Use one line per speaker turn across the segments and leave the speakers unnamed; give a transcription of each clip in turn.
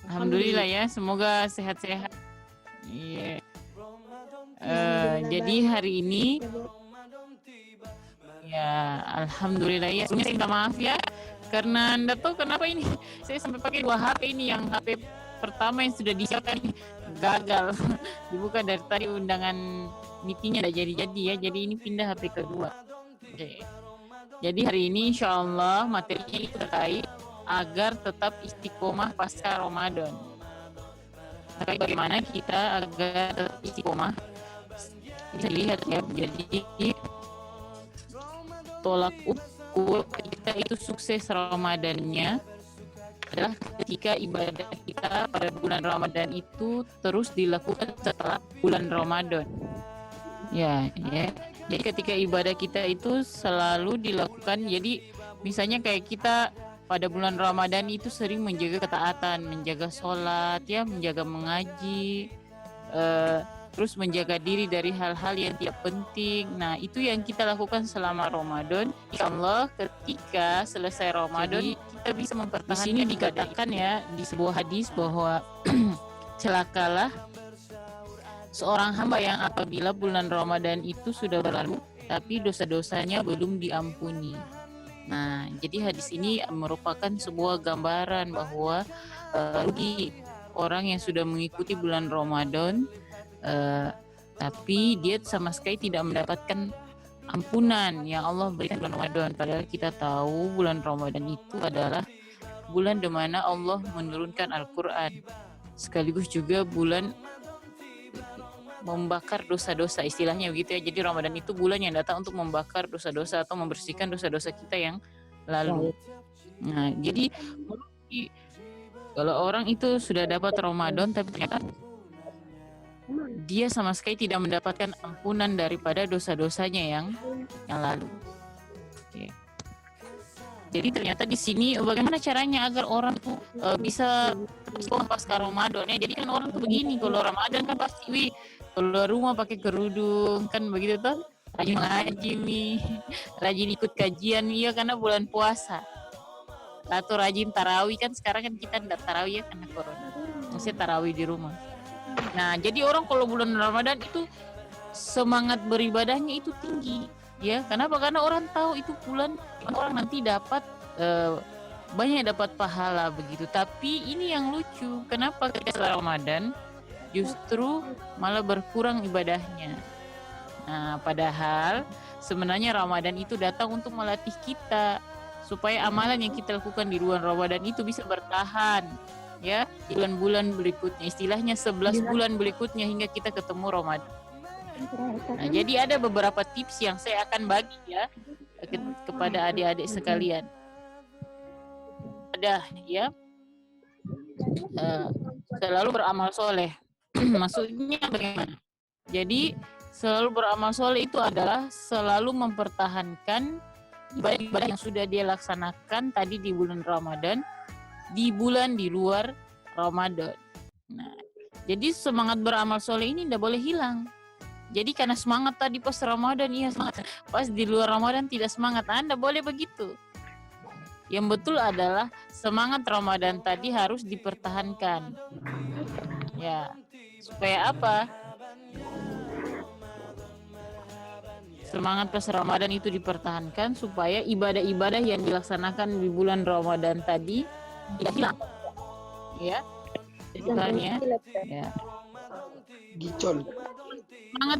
Alhamdulillah ya, semoga sehat-sehat. Iya. Jadi hari ini ya alhamdulillah ya. Sebelumnya saya minta maaf ya karena enggak tahu kenapa ini saya sampai pakai 2 HP ini, yang HP pertama yang sudah disiapkan ini gagal dibuka dari tadi, undangan meetingnya udah jadi ya. Jadi ini pindah HP kedua. Oke. Jadi hari ini insya Allah materinya itu terkait agar tetap istiqomah pasca Ramadan. Tapi bagaimana kita agar tetap istiqomah? Bisa dilihat ya. Jadi tolak ukur kita itu sukses Ramadannya adalah ketika ibadah kita pada bulan Ramadan itu terus dilakukan setelah bulan Ramadan. Ya. Jadi ketika ibadah kita itu selalu dilakukan, jadi misalnya kayak kita pada bulan Ramadan itu sering menjaga ketaatan, menjaga sholat, ya, menjaga mengaji, terus menjaga diri dari hal-hal yang tidak penting. Nah, itu yang kita lakukan selama Ramadan. Insya Allah ketika selesai Ramadan kita bisa mempertahankan. Di sini dikatakan ya di sebuah hadis bahwa celakalah seorang hamba yang apabila bulan Ramadan itu sudah berlalu tapi dosa-dosanya belum diampuni. Nah, jadi hadis ini merupakan sebuah gambaran bahwa rugi orang yang sudah mengikuti bulan Ramadan tapi dia sama sekali tidak mendapatkan ampunan yang Allah berikan bulan Ramadan. Padahal kita tahu bulan Ramadan itu adalah bulan di mana Allah menurunkan Al-Quran, sekaligus juga bulan membakar dosa-dosa, istilahnya begitu ya. Jadi Ramadan itu bulan yang datang untuk membakar dosa-dosa atau membersihkan dosa-dosa kita yang lalu. Nah, jadi kalau orang itu sudah dapat Ramadan tapi ternyata dia sama sekali tidak mendapatkan ampunan daripada dosa-dosanya yang lalu. Oke. Jadi ternyata di sini bagaimana caranya agar orang tuh bisa pasca Ramadan ya. Jadi kan orang tuh begini, kalau Ramadan kan pasti keluar rumah pakai kerudung kan begitu tuh, rajin ngaji nih, rajin ikut kajian ya karena bulan puasa, atau rajin tarawih kan. Sekarang kan kita tidak tarawih ya karena corona, maksudnya tarawih di rumah. Nah, jadi orang kalau bulan Ramadan itu semangat beribadahnya itu tinggi ya. Kenapa? Karena orang tahu itu bulan orang nanti dapat banyak dapat pahala begitu. Tapi ini yang lucu, kenapa ketika Ramadan justru malah berkurang ibadahnya. Nah, padahal sebenarnya Ramadan itu datang untuk melatih kita supaya amalan yang kita lakukan di bulan Ramadan itu bisa bertahan ya di bulan-bulan berikutnya, istilahnya 11 bulan berikutnya hingga kita ketemu Ramadan. Nah, jadi ada beberapa tips yang saya akan bagi ya kepada adik-adik sekalian. Ada ya, selalu beramal soleh. Maksudnya bagaimana? Jadi selalu beramal soleh itu adalah selalu mempertahankan ibadah-ibadah yang sudah dia laksanakan tadi di bulan Ramadan, di bulan di luar Ramadan. Nah, jadi semangat beramal soleh ini tidak boleh hilang. Jadi karena semangat tadi pas Ramadan iya semangat, pas di luar Ramadan tidak semangat, Anda boleh begitu. Yang betul adalah semangat Ramadan tadi harus dipertahankan. Ya, supaya apa? Semangat pas Ramadan itu dipertahankan supaya ibadah-ibadah yang dilaksanakan di bulan Ramadan tadi tidak hilang. Ya. Jadi ya.
Gicol.
Semangat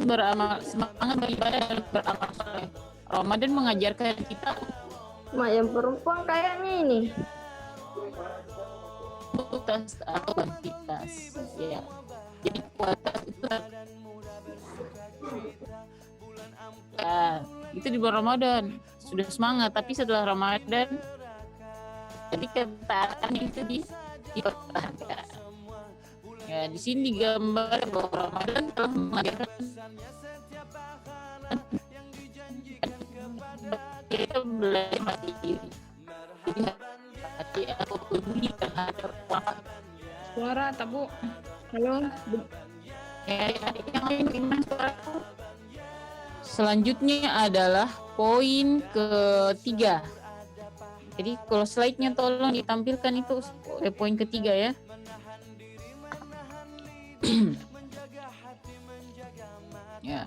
beramal, semangat beribadah dan beramal soleh. Ramadan mengajarkan kita
Mak yang perempuan kayaknya ini
kualitas atau kuantitas ya. Jadi kualitas itu itu di bulan Ramadan sudah semangat, tapi setelah Ramadan jadi ketaatan itu dipertahankan. Ya, di sini digambar bahwa Ramadan telah mengajarkan kita belajar mati diri. Jadi hati atau peduli terhadap
suara tabu. Halo.
Yang lain gimana suara? Selanjutnya adalah poin ketiga. Jadi kalau slide-nya tolong ditampilkan itu poin ketiga ya. Ya.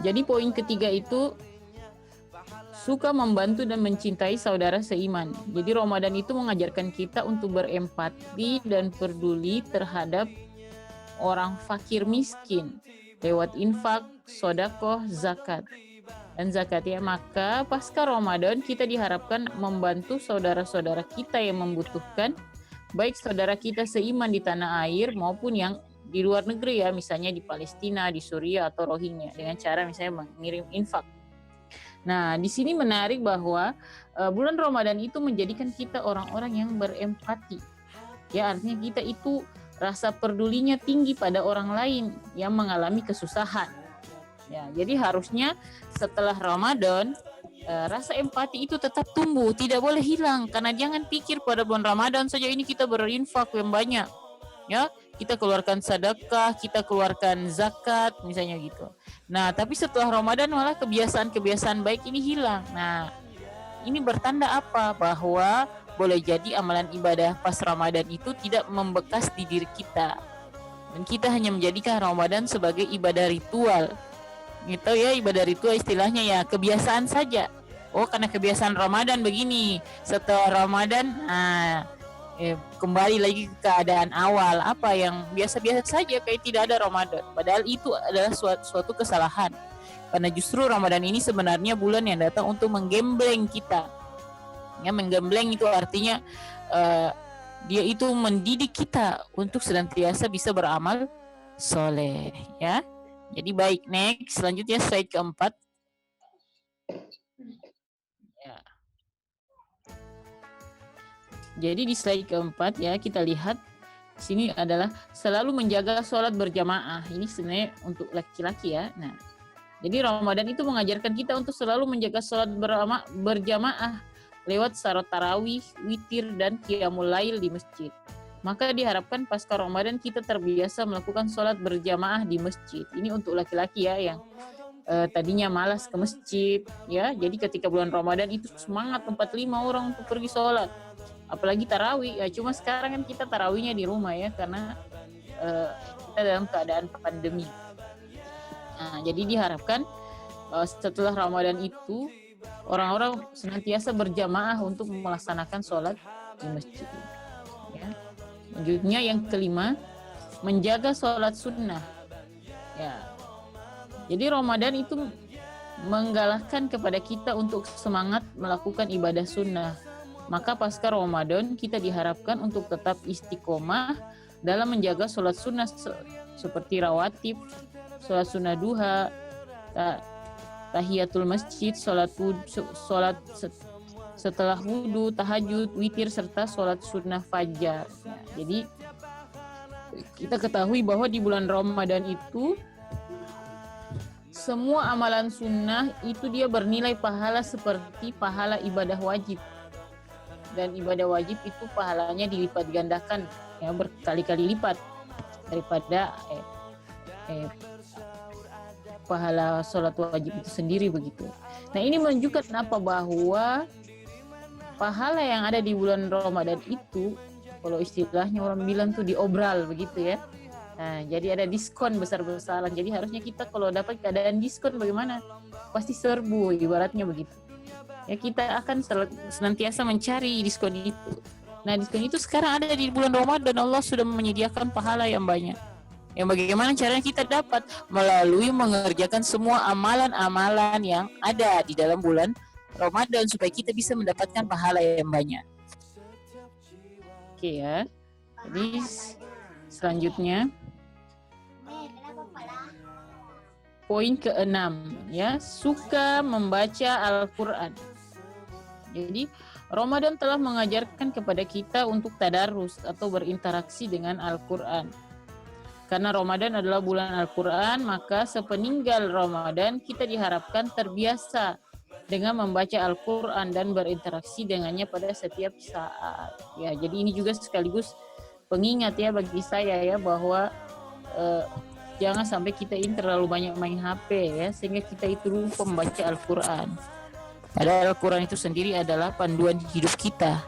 Jadi poin ketiga itu suka membantu dan mencintai saudara seiman. Jadi Ramadan itu mengajarkan kita untuk berempati dan peduli terhadap orang fakir miskin lewat infak, sodakoh, zakat. Dan zakat ya, maka pasca Ramadan kita diharapkan membantu saudara-saudara kita yang membutuhkan, baik saudara kita seiman di tanah air maupun yang di luar negeri ya, misalnya di Palestina, di Suriah atau Rohingya, dengan cara misalnya mengirim infak. Nah, di sini menarik bahwa bulan Ramadan itu menjadikan kita orang-orang yang berempati. Ya, artinya kita itu rasa pedulinya tinggi pada orang lain yang mengalami kesusahan. Ya, jadi harusnya setelah Ramadan rasa empati itu tetap tumbuh, tidak boleh hilang, karena jangan pikir pada bulan Ramadan saja ini kita berinfak yang banyak. Ya, kita keluarkan sedekah, kita keluarkan zakat misalnya gitu. Nah, tapi setelah Ramadan malah kebiasaan-kebiasaan baik ini hilang. Nah, ini bertanda apa? Bahwa boleh jadi amalan ibadah pas Ramadan itu tidak membekas di diri kita. Dan kita hanya menjadikan Ramadan sebagai ibadah ritual. Gitu ya, ibadah ritual istilahnya ya, kebiasaan saja. Oh, karena kebiasaan Ramadan begini. Setelah Ramadan, kembali lagi ke keadaan awal, apa yang biasa-biasa saja kayak tidak ada Ramadan. Padahal itu adalah suatu kesalahan, karena justru Ramadan ini sebenarnya bulan yang datang untuk menggembleng kita. Ya, menggembleng itu artinya dia itu mendidik kita untuk senantiasa bisa beramal soleh ya. Jadi baik, next, selanjutnya slide keempat ya. Jadi di slide keempat ya, kita lihat sini adalah selalu menjaga sholat berjamaah. Ini sebenarnya untuk laki-laki ya. Nah, jadi Ramadan itu mengajarkan kita untuk selalu menjaga sholat berjamaah lewat salat tarawih, witir, dan qiyamul lail di masjid. Maka diharapkan pasca Ramadan kita terbiasa melakukan sholat berjamaah di masjid. Ini untuk laki-laki ya, yang tadinya malas ke masjid ya. Jadi ketika bulan Ramadan itu semangat 45 orang untuk pergi sholat. Apalagi tarawih ya, cuma sekarang kan kita tarawihnya di rumah ya, karena kita dalam keadaan pandemi. Nah, jadi diharapkan setelah Ramadan itu orang-orang senantiasa berjamaah untuk melaksanakan sholat di masjid. Ya. Selanjutnya yang kelima, menjaga sholat sunnah. Ya. Jadi Ramadan itu menggalakkan kepada kita untuk semangat melakukan ibadah sunnah. Maka pasca Ramadan kita diharapkan untuk tetap istiqomah dalam menjaga sholat sunnah seperti rawatib, sholat sunnah duha, tahiyatul masjid, sholat setelah wudu, tahajud, witir, serta sholat sunnah fajar. Ya, jadi kita ketahui bahwa di bulan Ramadan itu semua amalan sunnah itu dia bernilai pahala seperti pahala ibadah wajib. Dan ibadah wajib itu pahalanya dilipat gandakan ya, berkali-kali lipat daripada pahala sholat wajib itu sendiri begitu. Nah, ini menunjukkan apa? Bahwa pahala yang ada di bulan Ramadan itu, kalau istilahnya orang bilang tuh diobral begitu ya. Nah, jadi ada diskon besar-besaran. Jadi harusnya kita kalau dapat keadaan diskon bagaimana? Pasti serbu, ibaratnya begitu. Ya, kita akan senantiasa mencari diskon itu. Nah, diskon itu sekarang ada di bulan Ramadan. Allah sudah menyediakan pahala yang banyak. Yang bagaimana caranya kita dapat? Melalui mengerjakan semua amalan-amalan yang ada di dalam bulan Ramadan supaya kita bisa mendapatkan pahala yang banyak. Oke ya. Jadi selanjutnya poin keenam ya, suka membaca Al-Quran. Jadi Ramadan telah mengajarkan kepada kita untuk tadarus atau berinteraksi dengan Al-Quran. Karena Ramadan adalah bulan Al-Quran, maka sepeninggal Ramadan kita diharapkan terbiasa dengan membaca Al-Quran dan berinteraksi dengannya pada setiap saat. Ya, jadi ini juga sekaligus pengingat ya bagi saya ya, bahwa jangan sampai kita ini terlalu banyak main HP ya, sehingga kita itu lupa membaca Al-Quran. Padahal Al-Quran itu sendiri adalah panduan hidup kita,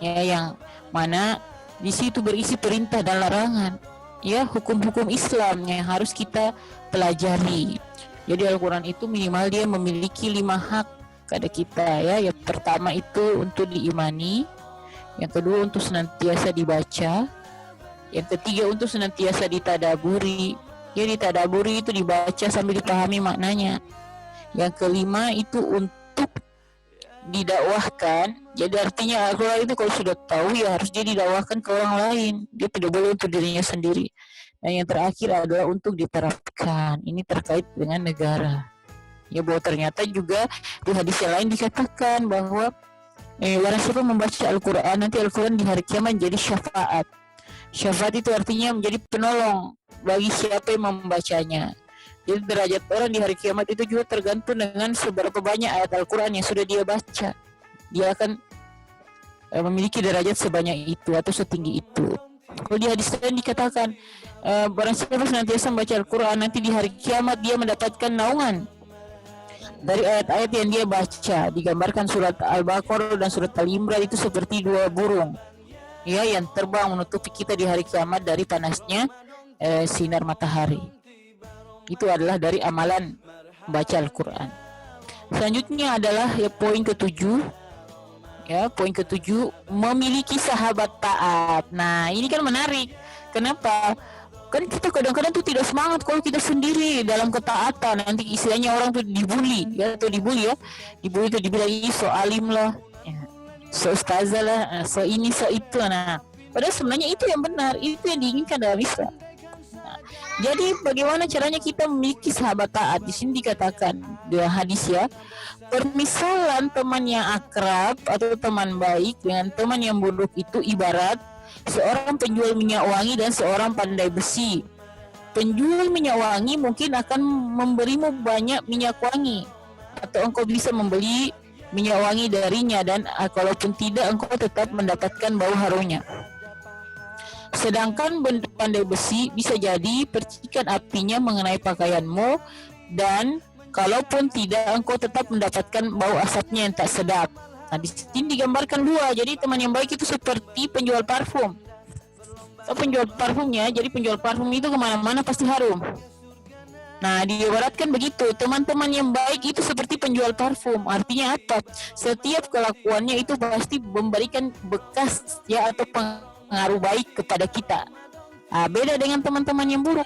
ya, yang mana di situ berisi perintah dan larangan, ya, hukum-hukum Islam yang harus kita pelajari. Jadi Al-Quran itu minimal dia memiliki 5 hak pada kita, ya. Yang pertama itu untuk diimani, yang kedua untuk senantiasa dibaca, yang ketiga untuk senantiasa ditadaburi. Ya, ditadaburi itu dibaca sambil dipahami maknanya. Yang kelima itu untuk didakwahkan. Jadi artinya Al-Quran itu kalau sudah tahu ya harus dia didakwahkan ke orang lain. Dia tidak boleh untuk dirinya sendiri. Dan yang terakhir adalah untuk diterapkan. Ini terkait dengan negara. Ya, bahwa ternyata juga di hadis yang lain dikatakan bahwa barang siapa membaca Al-Quran, nanti Al-Quran di hari kiamat jadi syafaat. Syafaat itu artinya menjadi penolong bagi siapa yang membacanya. Jadi derajat orang di hari kiamat itu juga tergantung dengan seberapa banyak ayat Al-Quran yang sudah dia baca. Dia akan memiliki derajat sebanyak itu atau setinggi itu. Kalau di hadis lain dikatakan barang siapa senantiasa membaca Al-Quran, nanti di hari kiamat dia mendapatkan naungan dari ayat-ayat yang dia baca. Digambarkan surat Al-Baqarah dan surat Al-Imran itu seperti 2 burung, ya, yang terbang menutupi kita di hari kiamat dari panasnya sinar matahari. Itu adalah dari amalan baca Al-Quran. Selanjutnya adalah ya poin ke-7. Ya, poin ke-7, memiliki sahabat taat. Nah, ini kan menarik. Kenapa? Kan kita kadang-kadang tuh tidak semangat kalau kita sendiri dalam ketaatan. Nanti istilahnya orang tuh dibully, ya, atau dibully, ya. Dibully tuh dibilang so alim lah, ya, so ustazah lah, so ini so itu. Nah, padahal sebenarnya itu yang benar, itu yang diinginkan dalam Islam. Jadi bagaimana caranya kita memiliki sahabat taat? Di sini dikatakan di hadis, ya, permisalan teman yang akrab atau teman baik dengan teman yang buruk itu ibarat seorang penjual minyak wangi dan seorang pandai besi. Penjual minyak wangi mungkin akan memberimu banyak minyak wangi, atau engkau bisa membeli minyak wangi darinya, dan kalaupun tidak engkau tetap mendapatkan bau harumnya. Sedangkan pandai besi bisa jadi percikan apinya mengenai pakaianmu, dan kalaupun tidak engkau tetap mendapatkan bau asapnya yang tak sedap. Nah, di sini digambarkan 2. Jadi teman yang baik itu seperti penjual parfum. Penjual parfumnya, jadi penjual parfum itu kemana-mana pasti harum. Nah, diibaratkan begitu, teman-teman yang baik itu seperti penjual parfum. Artinya apa? Setiap kelakuannya itu pasti memberikan bekas, ya, atau pengaruh baik kepada kita. Beda dengan teman-teman yang buruk.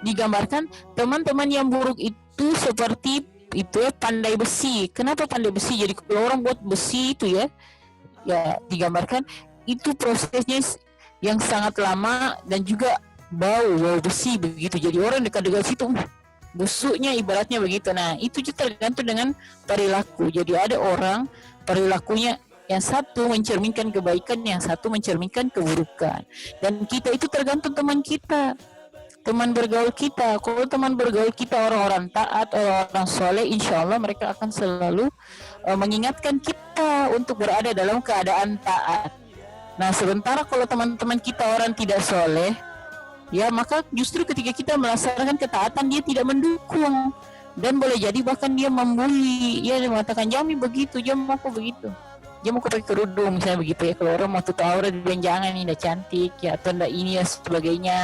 Digambarkan teman-teman yang buruk itu seperti itu, ya, pandai besi. Kenapa pandai besi? Jadi kalau orang buat besi itu, ya digambarkan itu prosesnya yang sangat lama dan juga bau besi begitu. Jadi orang dekat-dekat situ busuknya, ibaratnya begitu. Nah, itu juga tergantung dengan perilaku. Jadi ada orang perilakunya yang satu mencerminkan kebaikan, yang satu mencerminkan keburukan. Dan kita itu tergantung teman kita, teman bergaul kita. Kalau teman bergaul kita orang-orang taat, orang-orang soleh, insya Allah mereka akan selalu mengingatkan kita untuk berada dalam keadaan taat. Nah, sementara kalau teman-teman kita orang tidak soleh, ya, maka justru ketika kita melaksanakan ketaatan dia tidak mendukung, dan boleh jadi bahkan dia membuli. Ya, dia mengatakan Jami begitu, Jam mau begitu, Jam mau pakai kerudung misalnya begitu, ya. Kalau orang mau tutup aurat dia bilang jangan, ini udah cantik, ya, atau enggak ini, ya, sebagainya.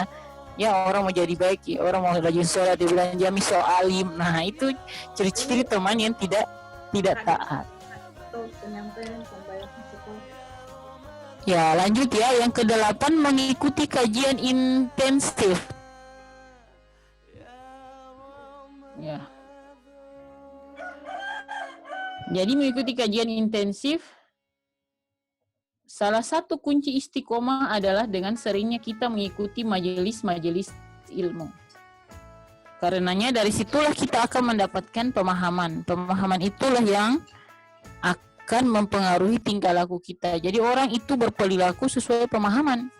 Ya, orang mau jadi baik, ya, orang mau rajin sholat dia bilang Jami so alim. Nah, itu ciri-ciri teman yang tidak taat. Ya, lanjut, ya. Yang ke-8, mengikuti kajian intensif. Ya. Jadi mengikuti kajian intensif, salah satu kunci istiqomah adalah dengan seringnya kita mengikuti majelis-majelis ilmu. Karenanya dari situlah kita akan mendapatkan pemahaman. Pemahaman itulah yang akan mempengaruhi tingkah laku kita. Jadi orang itu berperilaku sesuai pemahaman.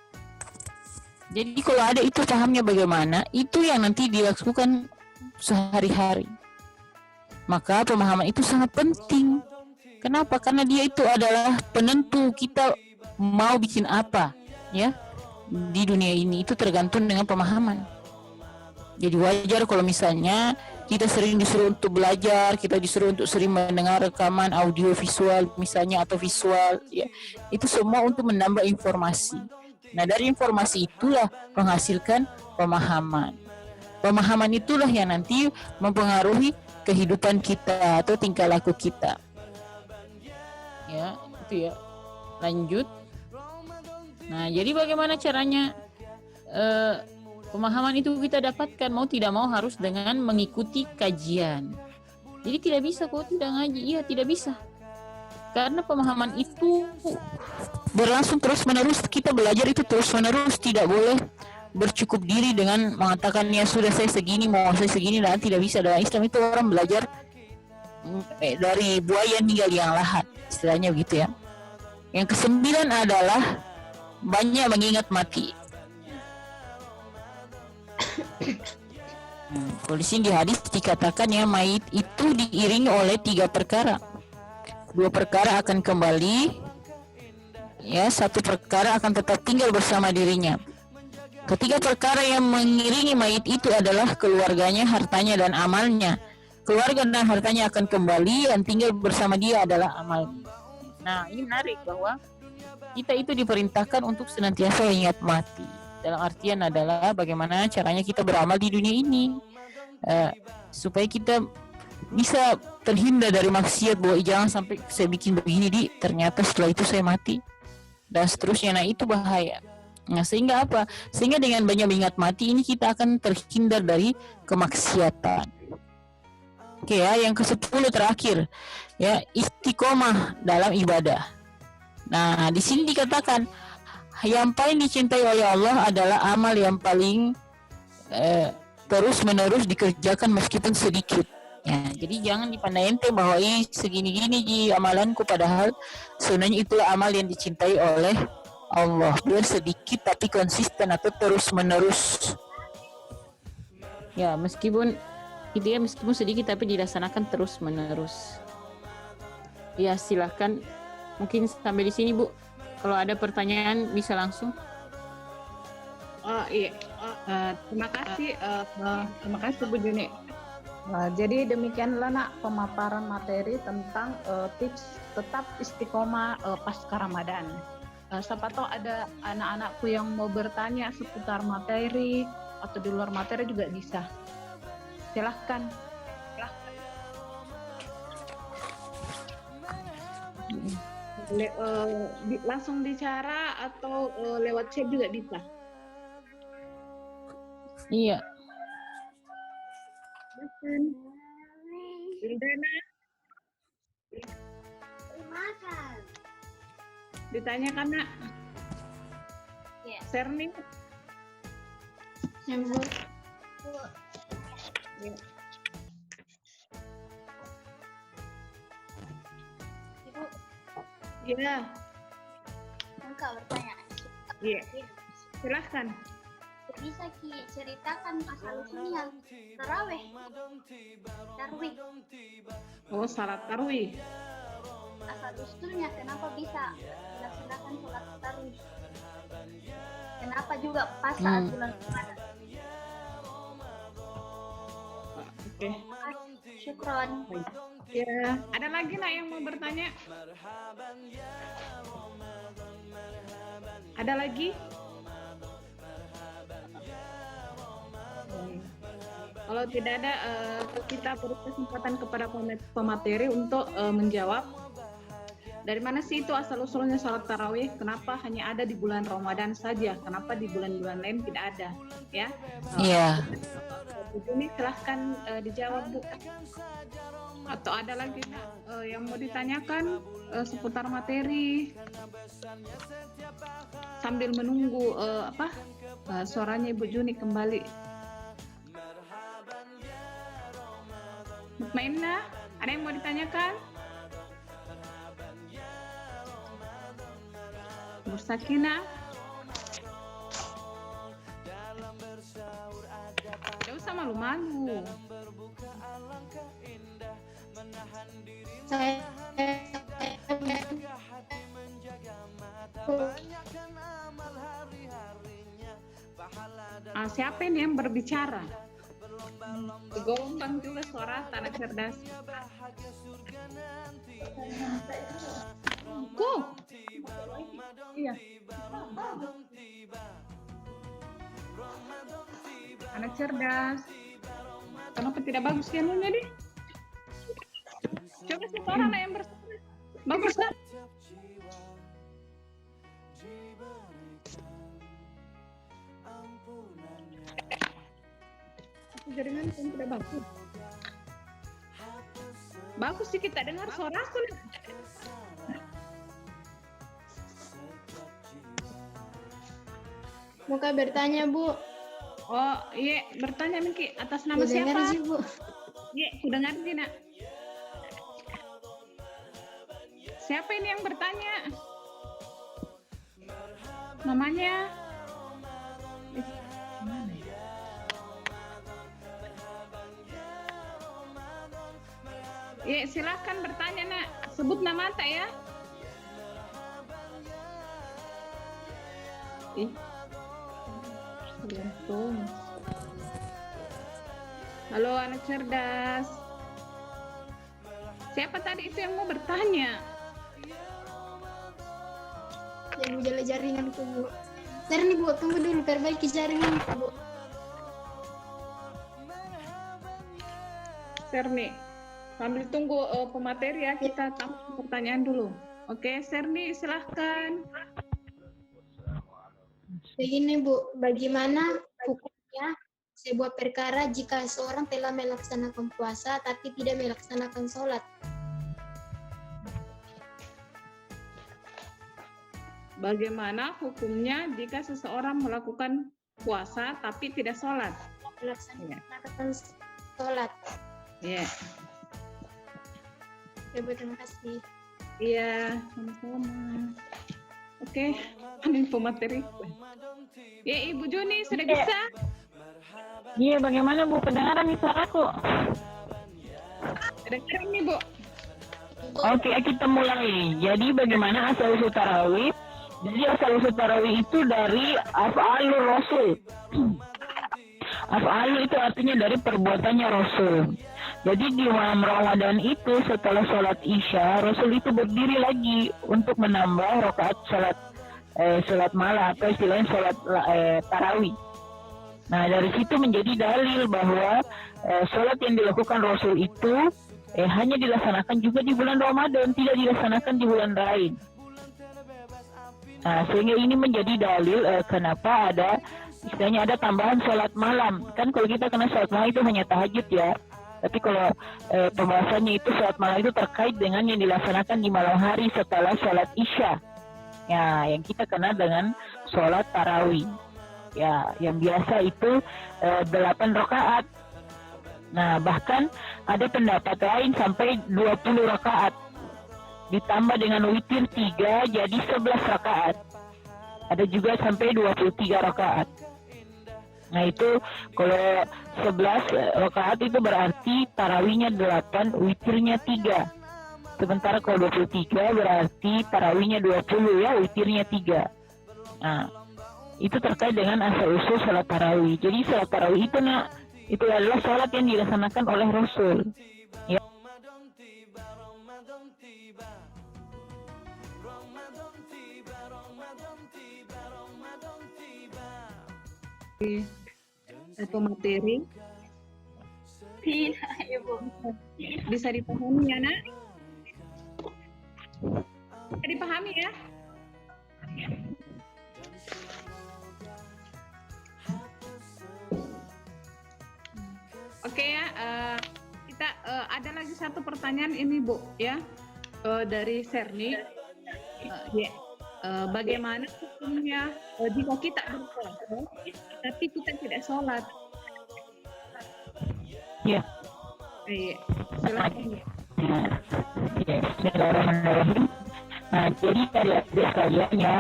Jadi kalau ada itu pahamnya bagaimana, itu yang nanti dilakukan sehari-hari. Maka pemahaman itu sangat penting. Kenapa? Karena dia itu adalah penentu kita mau bikin apa, ya, di dunia ini. Itu tergantung dengan pemahaman. Jadi wajar kalau misalnya kita sering disuruh untuk belajar, kita disuruh untuk sering mendengar rekaman audio visual misalnya atau visual, ya itu semua untuk menambah informasi. Nah dari informasi itulah menghasilkan pemahaman. Pemahaman itulah yang nanti mempengaruhi kehidupan kita atau tingkah laku kita. Ya itu ya. Lanjut. Nah jadi bagaimana caranya? Pemahaman itu kita dapatkan mau tidak mau harus dengan mengikuti kajian. Jadi tidak bisa kok tidak ngaji, iya tidak bisa. Karena pemahaman itu berlangsung terus menerus, kita belajar itu terus menerus, tidak boleh bercukup diri dengan mengatakan ya sudah saya segini, mau saya segini, dan tidak bisa. Dalam Islam itu orang belajar dari buaya hingga liang lahat, istilahnya begitu ya. Yang kesembilan adalah banyak mengingat mati. Kalau di sini di hadis dikatakan ya mayit itu diiringi oleh 3 perkara. 2 perkara akan kembali, ya 1 perkara akan tetap tinggal bersama dirinya. Ketiga perkara yang mengiringi mayit itu adalah keluarganya, hartanya dan amalnya. Keluarga dan hartanya akan kembali, yang tinggal bersama dia adalah amalnya. Nah ini menarik bahwa kita itu diperintahkan untuk senantiasa ingat mati. Dalam artian adalah bagaimana caranya kita beramal di dunia ini, supaya kita bisa terhindar dari maksiat, bahwa jangan sampai saya bikin begini ternyata setelah itu saya mati dan seterusnya. Nah itu bahaya. Nah sehingga apa? Sehingga dengan banyak mengingat mati ini kita akan terhindar dari kemaksiatan. Oke ya, yang ke-10 terakhir ya, istiqomah dalam ibadah. Nah di sini dikatakan yang paling dicintai oleh Allah adalah amal yang paling terus menerus dikerjakan meskipun sedikit. Ya, jadi jangan dipandang enteng bahwa segini-gini ji amalanku, padahal sebenarnya itulah amal yang dicintai oleh Allah. Biar sedikit tapi konsisten atau terus menerus. Ya meskipun sedikit tapi dilaksanakan terus menerus. Ya silahkan, mungkin sampai di sini Bu. Kalau ada pertanyaan bisa langsung.
Oh iya, terima kasih Bu Juni. Jadi demikianlah nak pemaparan materi tentang tips tetap istiqomah pasca Ramadan. Siapa tahu ada anak-anakku yang mau bertanya seputar materi atau di luar materi juga bisa. Silahkan. Langsung bicara atau lewat chat juga bisa.
Iya.
Ildana. Ditanyakan nak. Serning.
Sembuh.
Ya.
Ibu,
Iya.
Kak bertanya.
Iya. Silahkan.
Bisa Ki ceritakan asal-usul yang tarawih. Tarwih.
Oh, salat tarawih.
Asal-usulnya kenapa bisa dilaksanakan salat tarawih? Kenapa juga pas saat bulan Ramadan?
Oke.
Syukron.
Ya, ada lagi nak yang mau bertanya? Ada lagi? Kalau tidak ada, kita beri kesempatan kepada pemateri untuk menjawab. Dari mana sih itu asal-usulnya salat tarawih? Kenapa hanya ada di bulan Ramadan saja? Kenapa di bulan-bulan lain tidak ada? Ya.
Iya.
Ini silahkan dijawab Bu. Atau ada lagi yang mau ditanyakan seputar materi? Sambil menunggu suaranya Ibu Juni kembali. Mutmainah, ada yang mau ditanyakan? Mursakina? Gak usah malu-malu.
Saya
Siapa ini yang berbicara? Gelombang juga suara tanah cerdas. Go. Iya. Anak cerdas. Kenapa tidak bagus pianonya deh? Coba sih orang yang bersuara. Bagus kan? Jaringan kan tidak bagus. Bagus sih kita dengar suara aku.
Mau bertanya, Bu.
Oh, iya, bertanya Miki atas nama siapa?
Dengar sih, Bu.
Iya, sudah ngerti, Nak. Siapa ini yang bertanya? Namanya? Ya, silakan bertanya, Nak. Sebut nama tak ya? Gantung. Halo, anak cerdas. Siapa tadi itu yang mau bertanya?
Yang jalan jaringanku, Bu. Ntar nih, Bu, tunggu dulu perbaiki jaringanku, Bu.
Serni, sambil tunggu pemateri ya, kita tambah pertanyaan dulu. Oke, Serni, silahkan.
Begini, Bu, bagaimana hukumnya sebuah perkara jika seorang telah melaksanakan puasa tapi tidak melaksanakan sholat?
Bagaimana hukumnya jika seseorang melakukan puasa tapi tidak sholat?
Melaksanakan sholat.
Iya.
Ya, Bu, terima kasih.
Iya, sama-sama. Oke, ambil pemateri. Ya, Ibu Juni sudah bisa?
Iya, bagaimana Bu kedengaran nih suaraku?
Kedengaran nih, Bu.
Oke, kita mulai. Jadi bagaimana asal-usul tarawih? Jadi asal-usul tarawih itu dari af'alur rasul. Af'alu itu artinya dari perbuatannya Rasul. Jadi di malam Ramadan itu setelah sholat Isya, Rasul itu berdiri lagi untuk menambah rakaat sholat malam atau istilahnya sholat tarawih. Nah, dari situ menjadi dalil bahwa sholat yang dilakukan Rasul itu hanya dilaksanakan juga di bulan Ramadan, tidak dilaksanakan di bulan lain. Nah, sehingga ini menjadi dalil kenapa ada istilahnya ada tambahan sholat malam. Kan kalau kita kena sholat malam itu hanya tahajud ya. Tapi kalau pembahasannya itu sholat malam itu terkait dengan yang dilaksanakan di malam hari setelah sholat Isya. Ya, yang kita kenal dengan sholat tarawih. Ya, yang biasa itu 8 rakaat. Nah, bahkan ada pendapat lain sampai 20 rakaat. Ditambah dengan witir 3 jadi 11 rakaat. Ada juga sampai 23 rakaat. Nah, itu kalau 11 rakaat itu berarti tarawihnya 8, witirnya 3. Sementara kalau 23 berarti tarawihnya 20 ya, witirnya 3. Nah, itu terkait dengan asal-usul salat tarawih. Jadi salat tarawih itu itu adalah salat yang dilaksanakan oleh Rasul. Ya.
Pemateri
Tidak, Ibu.
bisa dipahami ya, Nak? Bisa dipahami ya? Oke ya, kita ada lagi satu pertanyaan ini, Bu, ya, dari Serni. Bagaimana hukumnya jika kita berpuasa tapi kita tidak sholat?
Ya.
Silakan.
Ya, bismillahirrahmanirrahim. Nah, jadi dari sekalian ya,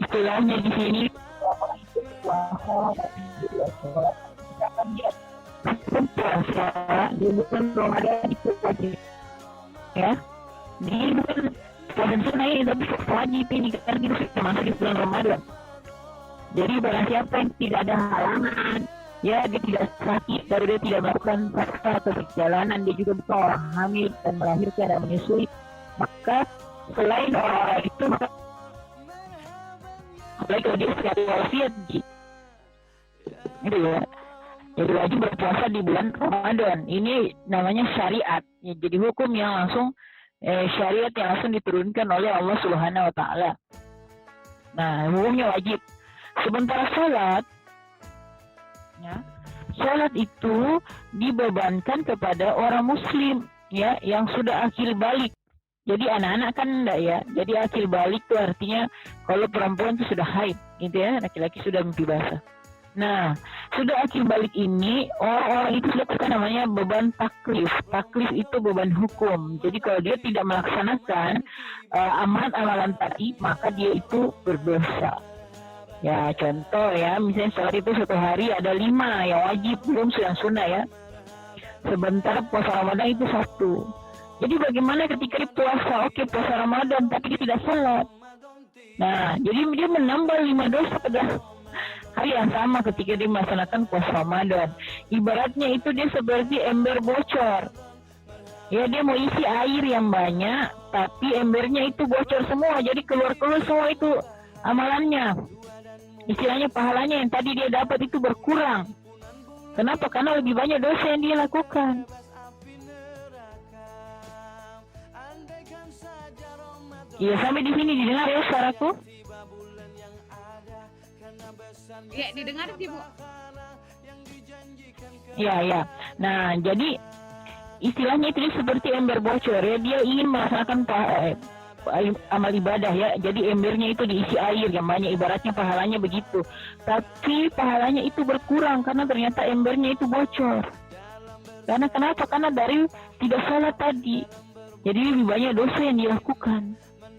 istilahnya di sini puasa di bulan Ramadan itu wajib, ya. Di bulan Ramadan sunnah ini tapi wajib ini karena kita masuk di bulan Ramadan. Jadi barang siapa yang tidak ada halangan ya dia tidak sakit, baru dia tidak melakukan paksa atau perjalanan, dia juga bukan orang hamil dan melahirkan dan menyusui, maka selain orang-orang itu, maka apalagi kalau dia sekali wasiat gitu ya. Jadi wajib berpuasa di bulan Ramadan. Ini namanya syariat. Ya, jadi hukum yang langsung syariat yang langsung diturunkan oleh Allah Subhanahu wa taala. Nah, hukumnya wajib. Sementara salat, ya, salat itu dibebankan kepada orang muslim, ya, yang sudah akil balik. Jadi anak-anak kan enggak ya. Jadi akil balik itu artinya kalau perempuan itu sudah haid, gitu ya, laki-laki sudah mimpi basah. Nah, sudah akil balik ini orang-orang itu sudah terkena namanya beban taklif. Taklif itu beban hukum. Jadi kalau dia tidak melaksanakan amalan-amalan tadi, maka dia itu berdosa. Ya, contoh ya, misalnya salat itu satu hari ada 5 yang wajib, belum yang sunnah ya. Sebentar puasa Ramadan itu 1. Jadi bagaimana ketika dia puasa, oke puasa Ramadan, tapi dia tidak salat. Nah, jadi dia menambah 5 dosa pada hari yang sama ketika dia melaksanakan puasa Ramadan. Ibaratnya itu dia seperti ember bocor. Ya, dia mau isi air yang banyak, tapi embernya itu bocor semua, jadi keluar-keluar semua itu amalannya. Istilahnya pahalanya yang tadi dia dapat itu berkurang. Kenapa? Karena lebih banyak dosa yang dia lakukan. Iya, sampai di sini didengar ya suaraku?
Iya, didengar sih, Bu.
Ya. Nah, jadi istilahnya itu seperti ember bocor ya. Dia ingin melaksanakan amal ibadah ya. Jadi embernya itu diisi air yang banyak, ibaratnya pahalanya begitu. Tapi pahalanya itu berkurang karena ternyata embernya itu bocor. Karena kenapa? Karena dari tidak salat tadi. Jadi lebih banyak dosa yang dilakukan.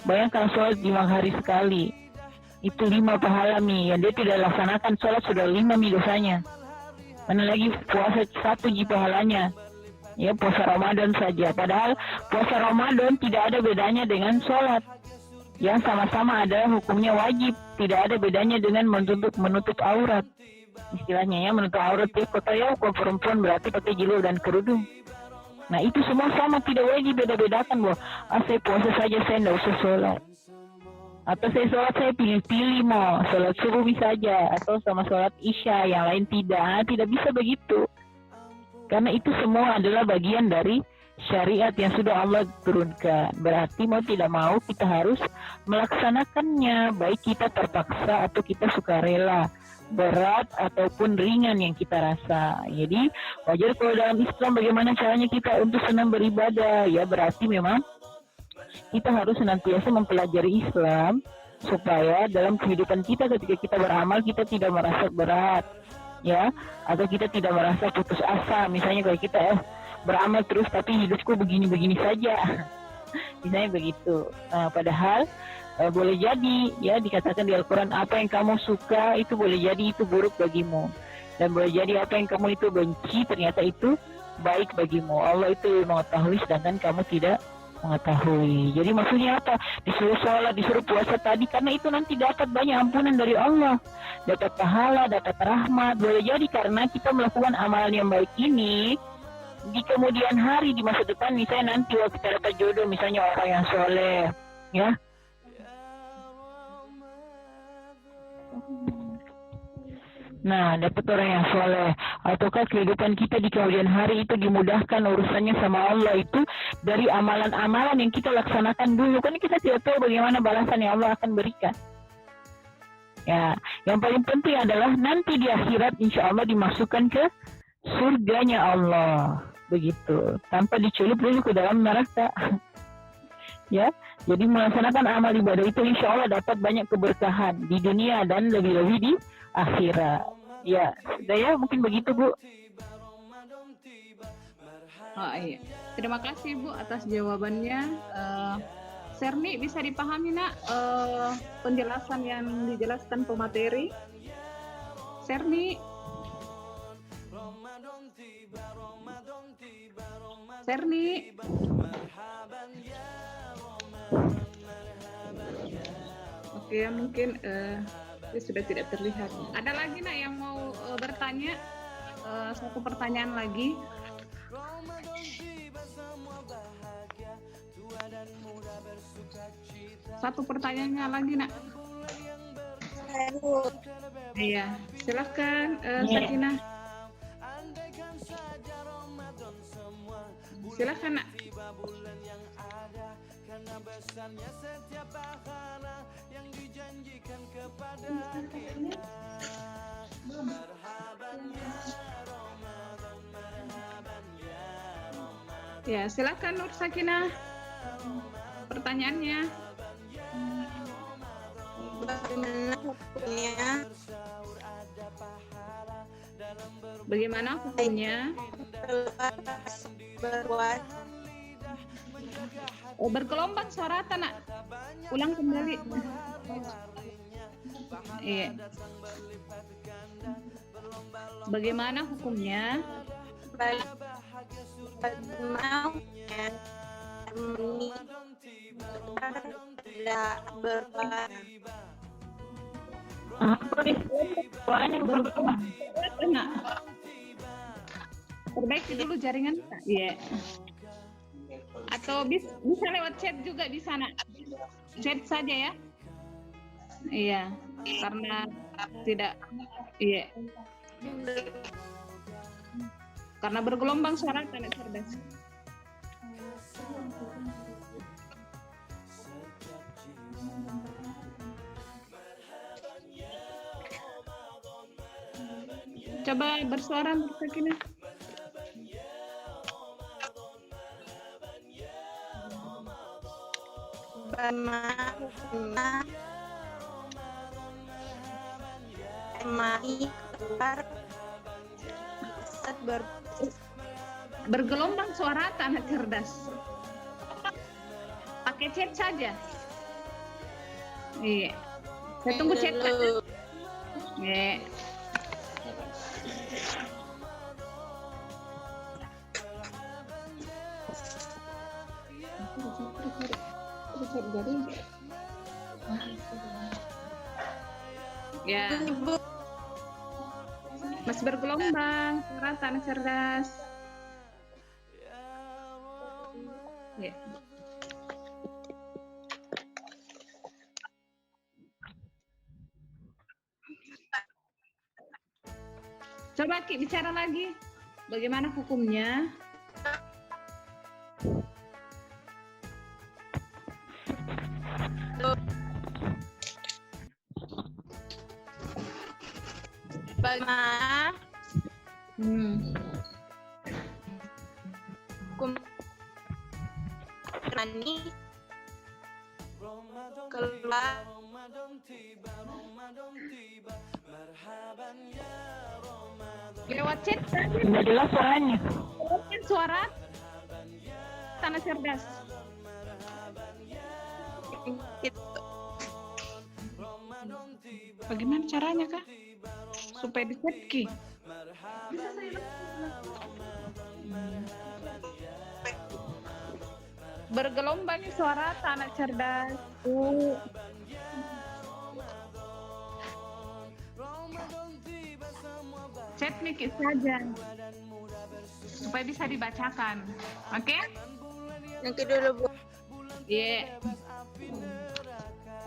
Bayangkan sholat 5 hari sekali. Itu 5 pahala nih, yang dia tidak laksanakan sholat sudah 5 nih dosanya. Mana lagi puasa 1 pahalanya. Ya, puasa Ramadan saja. Padahal puasa Ramadan tidak ada bedanya dengan sholat. Yang sama-sama adalah hukumnya wajib. Tidak ada bedanya dengan menutup aurat. Istilahnya ya, menutup aurat ya, kota ya, kalau perempuan berarti pakai jilbab dan kerudung. Nah, itu semua sama, tidak wajib beda-bedakan bahwa saya puasa saja, saya tidak usah sholat. Atau saya sholat, saya pilih-pilih mau sholat subuh bisa aja, atau sama sholat isya, yang lain tidak. Nah, tidak bisa begitu. Karena itu semua adalah bagian dari syariat yang sudah Allah turunkan. Berarti mau tidak mau kita harus melaksanakannya, baik kita terpaksa atau kita sukarela, berat ataupun ringan yang kita rasa. Jadi wajar kalau dalam Islam bagaimana caranya kita untuk senang beribadah, ya berarti memang kita harus senantiasa mempelajari Islam supaya dalam kehidupan kita ketika kita beramal kita tidak merasa berat, ya, atau kita tidak merasa putus asa. Misalnya kalau kita beramal terus tapi hidupku begini-begini saja, misalnya begitu. Padahal boleh jadi ya dikatakan di Al-Quran apa yang kamu suka itu boleh jadi itu buruk bagimu, dan boleh jadi apa yang kamu itu benci ternyata itu baik bagimu. Allah itu mengetahui sedangkan kamu tidak mengetahui. Jadi maksudnya apa? Disuruh sholat, disuruh puasa tadi karena itu nanti dapat banyak ampunan dari Allah, dapat pahala, dapat rahmat. Boleh jadi karena kita melakukan amalan yang baik ini di kemudian hari, di masa depan, misalnya nanti waktu kita dapat jodoh, misalnya orang yang soleh ya, nah dapat orang yang soleh, ataukah kehidupan kita di kemudian hari itu dimudahkan urusannya sama Allah itu dari amalan-amalan yang kita laksanakan dulu. Kan kita tidak tahu bagaimana balasan yang Allah akan berikan. Ya, yang paling penting adalah nanti di akhirat insya Allah dimasukkan ke surganya Allah, begitu, tanpa dicelup dulu ke dalam neraka. Ya, jadi melaksanakan amal ibadah itu insya Allah dapat banyak keberkahan di dunia dan lebih-lebih di akhirat. Ya, sudah ya, mungkin begitu Bu.
Oh iya, terima kasih Bu atas jawabannya. Serni, bisa dipahami nak penjelasan yang dijelaskan pemateri? Serni. Serni. Oke, mungkin dia sudah tidak terlihat. Ada lagi nak yang mau bertanya? satu pertanyaan lagi. Satu pertanyaannya lagi, Nak. Iya, silakan Sakinah. Silakan, Nak. Ya, silakan Nur Sakinah. Pertanyaannya. Bagaimana hukumnya? Oh, bergelombang suara Nak. Ulang kembali. Iya. Bagaimana hukumnya? Perbaiki dulu jaringan. Iya. Atau bisa lewat chat juga di sana. Chat saja ya. Iya, karena tidak, iya. Karena bergelombang suara Anak Cerdas. Coba bersuara Nur Sakinah. Bergelombang suara Anak Cerdas. Pakai chat saja. Iya. Saya tunggu chat. Iya. Ya. Masih bergelombang suara Anak Cerdas. Ya. Coba Ki bicara lagi. Bagaimana hukumnya?
Bagaimana hukum ini keluar
Lewat chat saja.
Nggak jelas suaranya.
Suara Anak Cerdas. Bagaimana caranya Kak? Supaya di chat Ki. Bergelombang suara Anak Cerdas. Chat Niki saja supaya bisa dibacakan. Oke?
Nanti dulu Bu.
Iya.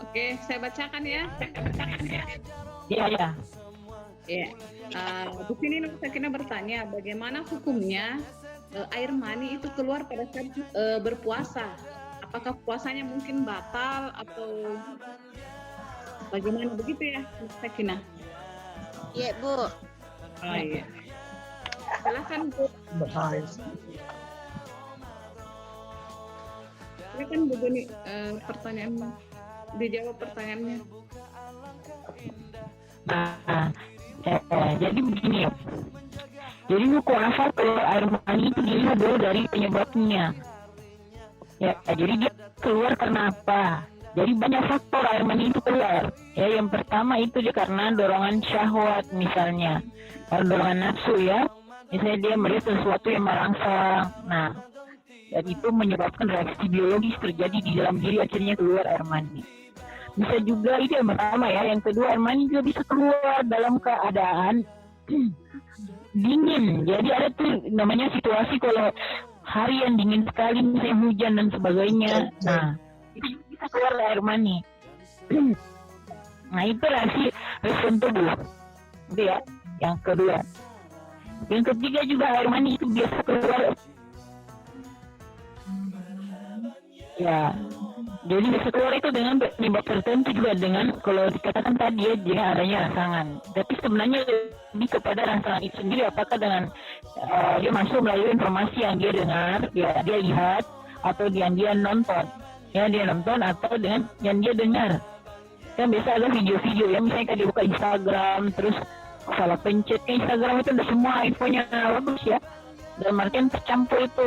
Oke, saya bacakan ya.
Iya, ya.
Iya. Di sini Nur Sakinah bertanya, bagaimana hukumnya air mani itu keluar pada saat berpuasa? Apakah puasanya mungkin batal atau bagaimana begitu ya, Nur Sakinah?
Iya Bu.
Oh iya. Silakan Bu. Silakan Bu Joni, pertanyaan dijawab pertanyaannya.
Jadi begini, jadi puasa keluar air mani itu dilihat dulu dari penyebabnya. Ya, jadi dia keluar karena apa? Jadi banyak faktor air mani itu keluar. Ya, yang pertama itu dia karena dorongan syahwat misalnya, dorongan nafsu ya. Misalnya dia melihat sesuatu yang merangsang. Nah, dan itu menyebabkan reaksi biologis terjadi di dalam diri, akhirnya keluar air mani. Bisa juga itu yang pertama ya. Yang kedua, air mani juga bisa keluar dalam keadaan dingin. Jadi ada tuh namanya situasi kalau hari yang dingin sekali, misalnya hujan dan sebagainya. Nah, itu bisa keluar air mani. Nah, itu respon tubuh. Itu ya, yang kedua. Yang ketiga juga air mani itu biasa keluar. Ya, jadi biasa keluar itu dengan penyebab tertentu juga dengan kalau dikatakan tadi ya dengan adanya rangsangan. Tapi sebenarnya lebih kepada rangsangan itu sendiri apakah dengan dia masuk melalui informasi yang dia dengar, dia lihat atau yang dia nonton. Ya, dia nonton atau dengan yang dia dengar. Kan biasa ada video-video ya, misalnya kan dia buka Instagram terus salah pencet ke Instagram itu ada semua infonya bagus ya. Dan artian tercampur itu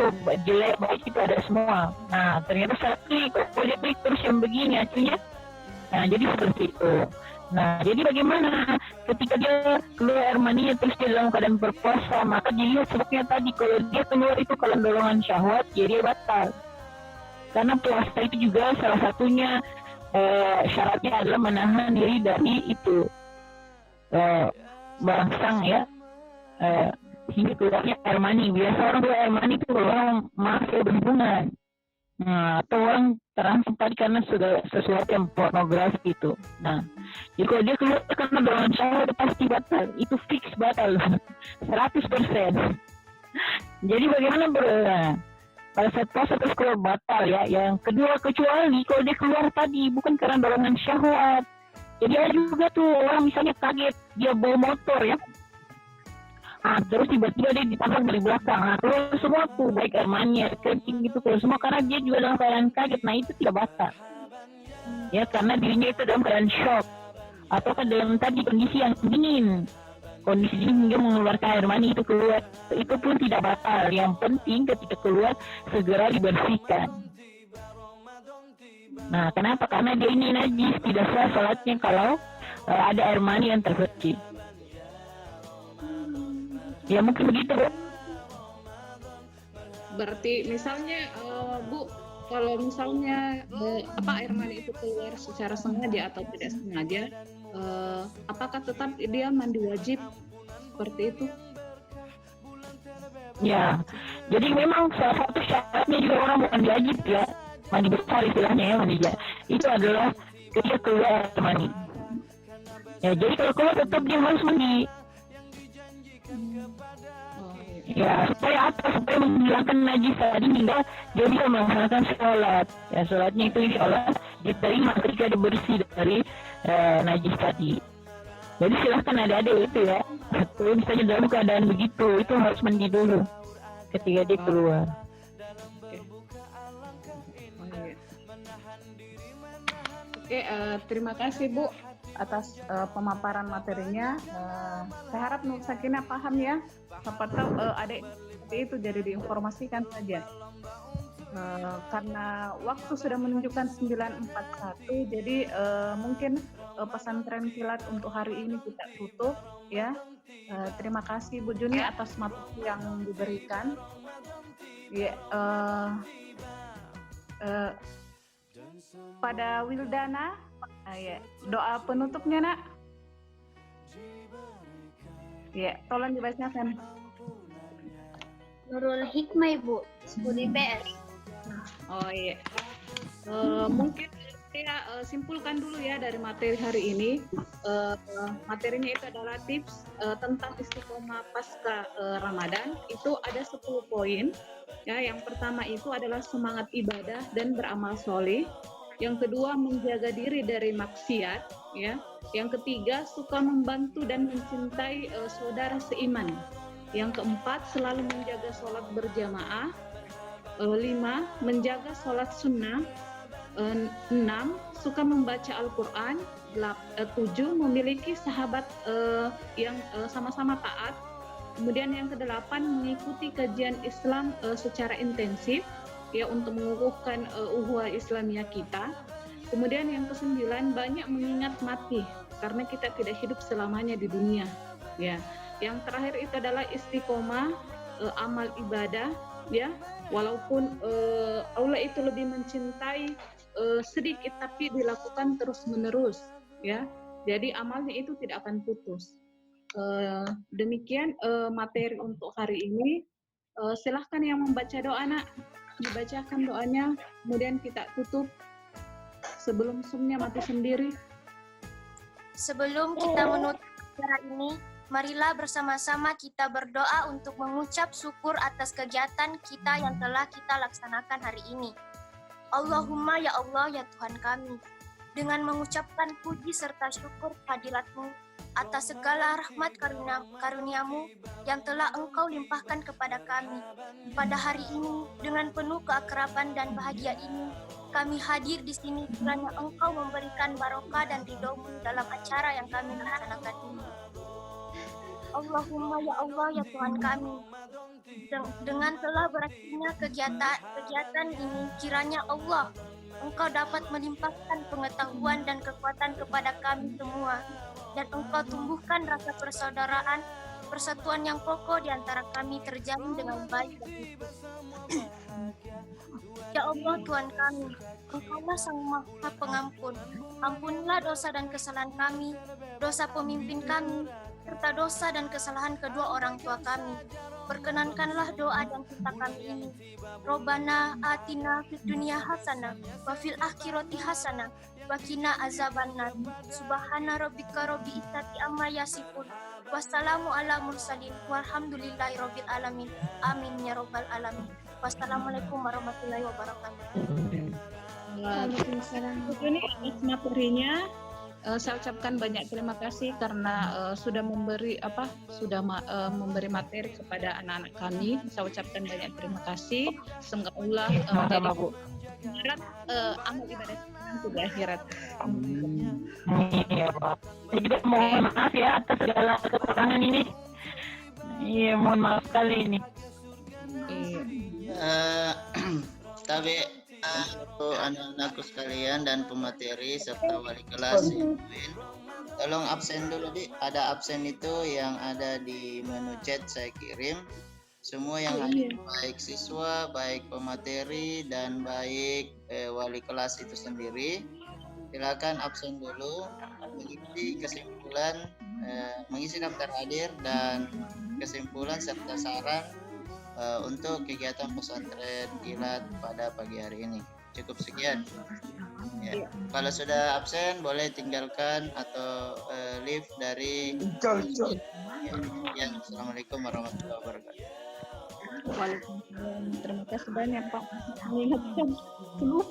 jelek baik itu ada semua. Nah ternyata saya klik, kalau dia klik terus yang begini hasilnya. Nah jadi seperti itu. Nah jadi bagaimana ketika dia keluar air maninya terus dia dalam keadaan berpuasa, maka dilihat sebabnya tadi kalau dia keluar itu kalau dorongan syahwat jadi dia batal. Karena puasa itu juga salah satunya syaratnya adalah menahan diri dari itu merangsang ya hingga keluarnya air mani. Biasa orang keluar air mani itu orang masih berhubungan, atau orang terangsang tadi karena sesuatu yang pornografi itu. Nah, jadi kalau dia keluar karena dorongan syahwat pasti batal, itu fix batal 100%. Jadi bagaimana pada saat puasa terus keluar batal ya. Yang kedua, kecuali kalau dia keluar tadi bukan karena dorongan syahwat. Jadi ada juga tuh orang misalnya kaget dia bawa motor ya. Terus tiba-tiba dia ditabrak dari belakang. Keluar semua tuh baik air mani, air kencing gitu keluar semua karena dia juga dalam keadaan kaget. Nah itu tidak batal. Ya karena dirinya itu dalam keadaan shock ataukah dalam tadi kondisi yang dingin. Kondisi dingin hingga mengeluarkan air mani itu keluar, itu pun tidak batal. Yang penting ketika keluar segera dibersihkan. Nah, kenapa? Karena dia ini najis, tidak sah salatnya kalau ada air mani yang terkecil. Ya mungkin begitu, Bu.
Berarti misalnya Bu, kalau misalnya air mani itu keluar secara sengaja atau tidak sengaja, apakah tetap dia mandi wajib seperti itu?
Ya, jadi memang salah satu syaratnya juga orang bukan wajib ya, mandi besar istilahnya ya, mandi ya. Itu adalah ketika keluar air mani. Ya, jadi kalau keluar tetap dia harus mandi. Ya, supaya apa? Supaya menghilangkan najis tadi hingga dia bisa melaksanakan sholat. Ya, sholatnya itu insya Allah diterima ketika dia bersih dari najis tadi. Jadi silahkan adik-adik itu ya. Kalau misalnya dalam keadaan begitu, itu harus mandi dulu ketika dia keluar.
Oke, terima kasih Bu atas pemaparan materinya. Saya harap Nur Sakinah paham ya. Siapa tahu adik seperti itu jadi diinformasikan saja. Karena waktu sudah menunjukkan 9.41, jadi mungkin pesantren kilat untuk hari ini kita tutup ya. Terima kasih Bu Juni atas materi yang diberikan. Ya, pada Wildana, ya, doa penutupnya nak. Ya, tolong dibacakan.
Nurul Hikmah Ibu, 10 IPS.
Oh iya, mungkin saya simpulkan dulu ya dari materi hari ini. Materinya itu adalah tips tentang istiqomah pasca Ramadan. Itu ada 10 poin. Ya, yang pertama itu adalah semangat ibadah dan beramal soleh. Yang kedua, menjaga diri dari maksiat. Ya. Yang ketiga, suka membantu dan mencintai saudara seiman. Yang keempat, selalu menjaga sholat berjamaah. 5. Menjaga sholat sunnah. 6. Suka membaca Al-Quran. 7. Memiliki sahabat yang sama-sama taat. Kemudian yang ke-8, mengikuti kajian Islam secara intensif ya untuk mengukuhkan ukhuwah Islamiyah kita. Kemudian yang ke-9, banyak mengingat mati karena kita tidak hidup selamanya di dunia ya. Yang terakhir itu adalah istiqomah amal ibadah ya, walaupun Allah itu lebih mencintai sedikit tapi dilakukan terus-menerus ya. Jadi amalnya itu tidak akan putus. Demikian materi untuk hari ini. Silahkan yang membaca doa, Nak. Dibacakan doanya, kemudian kita tutup sebelum Zoom-nya mati sendiri.
Sebelum kita menutup acara ini, marilah bersama-sama kita berdoa untuk mengucap syukur atas kegiatan kita yang telah kita laksanakan hari ini. Allahumma ya Allah ya Tuhan kami, dengan mengucapkan puji serta syukur kehadirat-Mu atas segala rahmat karuniamu yang telah Engkau limpahkan kepada kami. Pada hari ini, dengan penuh keakraban dan bahagia ini, kami hadir di sini kiranya Engkau memberikan barokah dan ridho-Mu dalam acara yang kami laksanakan ini. Allahumma ya Allah ya Tuhan kami, dengan telah berakhirnya kegiatan ini, kiranya Allah Engkau dapat melimpahkan pengetahuan dan kekuatan kepada kami semua, dan Engkau tumbuhkan rasa persaudaraan, persatuan yang kokoh di antara kami terjalin dengan baik dan utuh. Ya Allah Tuhan kami, Engkaulah Sang Maha Pengampun. Ampunilah dosa dan kesalahan kami, dosa pemimpin kami, serta dosa dan kesalahan kedua orang tua kami. Perkenankanlah doa dan cinta kami ini. Robbana atina fid dunya hasanah wa fil akhirati hasanah wa qina azabannar. Subhana rabbika rabbil izzati amma yasifun. Wassalamu ala mursalin walhamdulillahi rabbil alamin. Amin ya rabbal alamin. Wassalamualaikum warahmatullahi wabarakatuh.
Ini atas materinya. Saya ucapkan banyak terima kasih karena sudah memberi memberi materi kepada anak-anak kami. Saya ucapkan banyak terima kasih. Semoga Allah menjadi akhirat amal ibadah nanti di akhirat.
Iya, Pak. Saya juga mohon maaf ya atas segala kekurangan ini. Iya, mohon maaf sekali ini.
Tapi untuk anak-anakku sekalian dan pemateri serta wali kelas yang join, tolong absen dulu, Di. Ada absen itu yang ada di menu chat saya kirim. Semua yang hadir, baik siswa, baik pemateri, dan baik wali kelas itu sendiri, silakan absen dulu, mengisi kesimpulan, mengisi daftar hadir dan kesimpulan serta saran untuk kegiatan pesantren kilat pada pagi hari ini. Cukup sekian. Ya. Kalau sudah absen boleh tinggalkan atau leave dari. Ya. Assalamualaikum warahmatullahi wabarakatuh.
Waalaikumsalam. Terima kasih banyak Pak. Mengingatkan semua.